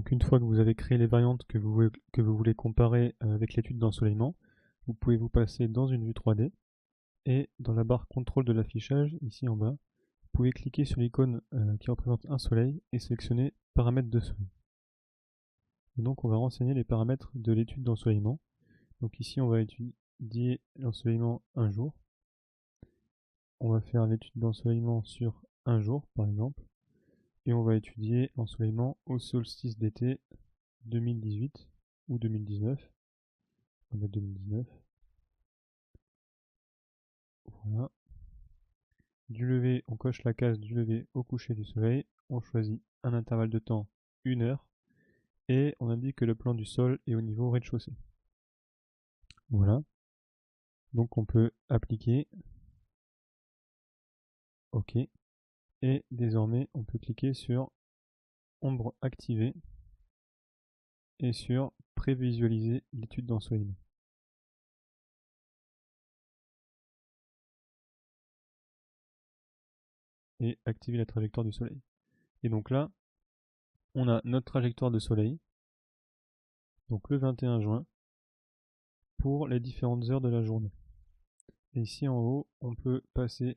Donc une fois que vous avez créé les variantes que vous voulez comparer avec l'étude d'ensoleillement, vous pouvez vous passer dans une vue 3D et dans la barre contrôle de l'affichage, ici en bas, vous pouvez cliquer sur l'icône qui représente un soleil et sélectionner paramètres de soleil. Et donc on va renseigner les paramètres de l'étude d'ensoleillement. Donc ici on va étudier l'ensoleillement un jour. On va faire l'étude d'ensoleillement sur un jour par exemple. Et on va étudier l'ensoleillement au solstice d'été 2018 ou 2019. On va mettre 2019. Voilà. Du lever, on coche la case du lever au coucher du soleil. On choisit un intervalle de temps 1 heure. Et on indique que le plan du sol est au niveau rez-de-chaussée. Voilà. Donc on peut appliquer. OK. Et désormais, on peut cliquer sur ombre activée et sur prévisualiser l'étude d'ensoleillement. Et activer la trajectoire du soleil. Et donc là, on a notre trajectoire de soleil, donc le 21 juin, pour les différentes heures de la journée. Et ici en haut, on peut passer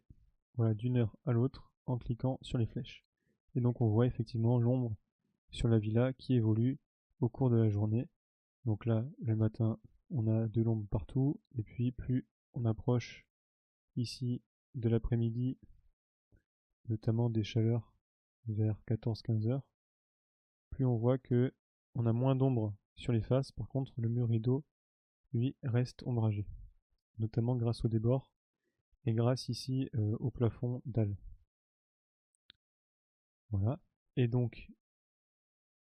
d'une heure à l'autre en cliquant sur les flèches. Et donc on voit effectivement l'ombre sur la villa qui évolue au cours de la journée. Donc là, le matin, on a de l'ombre partout, et puis plus on approche ici de l'après-midi, notamment des chaleurs vers 14-15 heures, plus on voit que on a moins d'ombre sur les faces. Par contre, le mur rideau, lui, reste ombragé, notamment grâce au débord et grâce ici au plafond dalle. Voilà. Et donc,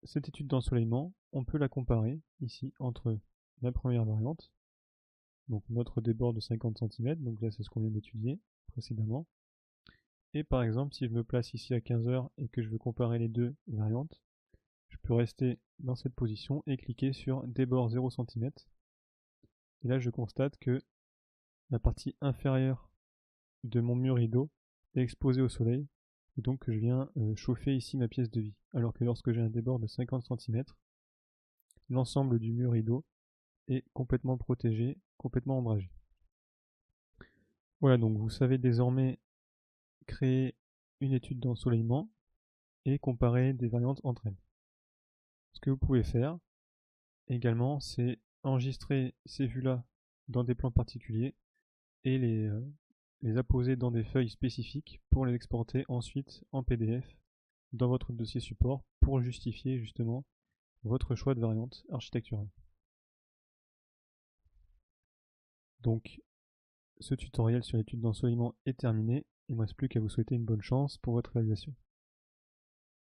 cette étude d'ensoleillement, on peut la comparer ici entre la première variante, donc notre débord de 50 cm, donc là c'est ce qu'on vient d'étudier précédemment. Et par exemple, si je me place ici à 15 heures et que je veux comparer les deux variantes, je peux rester dans cette position et cliquer sur débord 0 cm. Et là, je constate que la partie inférieure de mon mur rideau est exposée au soleil, et donc que je viens chauffer ici ma pièce de vie. Alors que lorsque j'ai un débord de 50 cm, l'ensemble du mur rideau est complètement protégé, complètement ombragé. Voilà, donc vous savez désormais créer une étude d'ensoleillement et comparer des variantes entre elles. Ce que vous pouvez faire également, c'est enregistrer ces vues-là dans des plans particuliers et les apposer dans des feuilles spécifiques pour les exporter ensuite en PDF dans votre dossier support pour justifier justement votre choix de variante architecturale. Donc, ce tutoriel sur l'étude d'ensoleillement est terminé. Il ne me reste plus qu'à vous souhaiter une bonne chance pour votre évaluation.